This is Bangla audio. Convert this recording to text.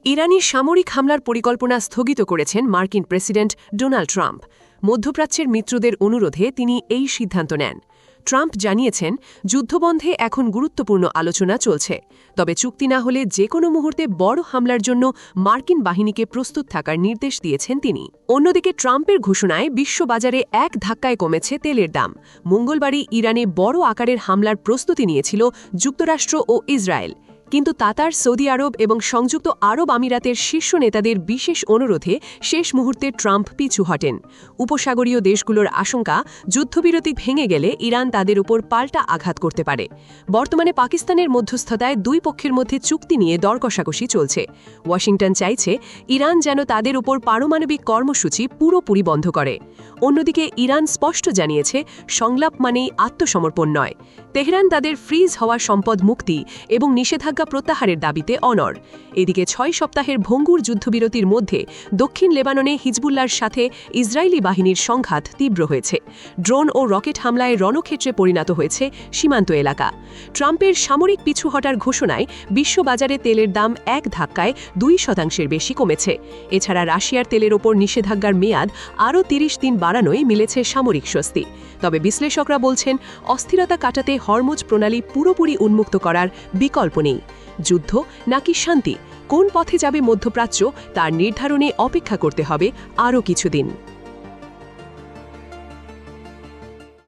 ইরানি সামরিক হামলার পরিকল্পনা স্থগিত করেছেন মার্কিন প্রেসিডেন্ট ডোনাল্ড ট্রাম্প। মধ্যপ্রাচ্যের মিত্রদের অনুরোধে তিনি এই সিদ্ধান্ত নেন। ট্রাম্প জানিয়েছেন, যুদ্ধবন্ধে এখন গুরুত্বপূর্ণ আলোচনা চলছে, তবে চুক্তি না হলে যে কোনো মুহূর্তে বড় হামলার জন্য মার্কিন বাহিনীকে প্রস্তুত থাকার নির্দেশ দিয়েছেন তিনি। অন্যদিকে ট্রাম্পের ঘোষণায় বিশ্ববাজারে এক ধাক্কায় কমেছে তেলের দাম। মঙ্গলবারই ইরানে বড় আকারের হামলার প্রস্তুতি নিয়েছিল যুক্তরাষ্ট্র ও ইসরায়েল, কিন্তু কাতার, সৌদি আরব এবং সংযুক্ত আরব আমিরাতের শীর্ষ নেতাদের বিশেষ অনুরোধে শেষ মুহূর্তে ট্রাম্প পিছু হটেন। উপসাগরীয় দেশগুলোর আশঙ্কা, যুদ্ধবিরতি ভেঙে গেলে ইরান তাদের উপর পাল্টা আঘাত করতে পারে। বর্তমানে পাকিস্তানের মধ্যস্থতায় দুই পক্ষের মধ্যে চুক্তি নিয়ে দরকষাকষি চলছে। ওয়াশিংটন চাইছে ইরান যেন তাদের উপর পারমাণবিক কর্মসূচি পুরোপুরি বন্ধ করে। অন্যদিকে ইরান স্পষ্ট জানিয়েছে, সংলাপ মানেই আত্মসমর্পণ নয়। তেহরান তাদের ফ্রিজ হওয়া সম্পদ মুক্তি এবং নিষেধাজ্ঞা প্রত্যাহারের দাবিতে অনড়। এদিকে ৬ সপ্তাহের ভঙ্গুর যুদ্ধবিরতির মধ্যে দক্ষিণ লেবাননে হিজবুল্লাহর সাথে ইসরায়েলি বাহিনীর সংঘাত তীব্র হয়েছে। ড্রোন ও রকেট হামলায় রণক্ষেত্রে পরিণত হয়েছে সীমান্ত এলাকা। ট্রাম্পের সামরিক পিছু হটার ঘোষণায় বিশ্ববাজারে তেলের দাম এক ধাক্কায় ২% বেশি কমেছে। এছাড়া রাশিয়ার তেলের ওপর নিষেধাজ্ঞার মেয়াদ আরও ৩০ দিন বাড়ানোয় মিলেছে সামরিক স্বস্তি। তবে বিশ্লেষকরা বলছেন, অস্থিরতা কাটাতে হরমুজ প্রণালী পুরোপুরি উন্মুক্ত করার বিকল্প নেই। যুদ্ধ নাকি শান্তি, কোন পথে যাবে মধ্যপ্রাচ্য, তার নির্ধারণে অপেক্ষা করতে হবে আরও কিছুদিন।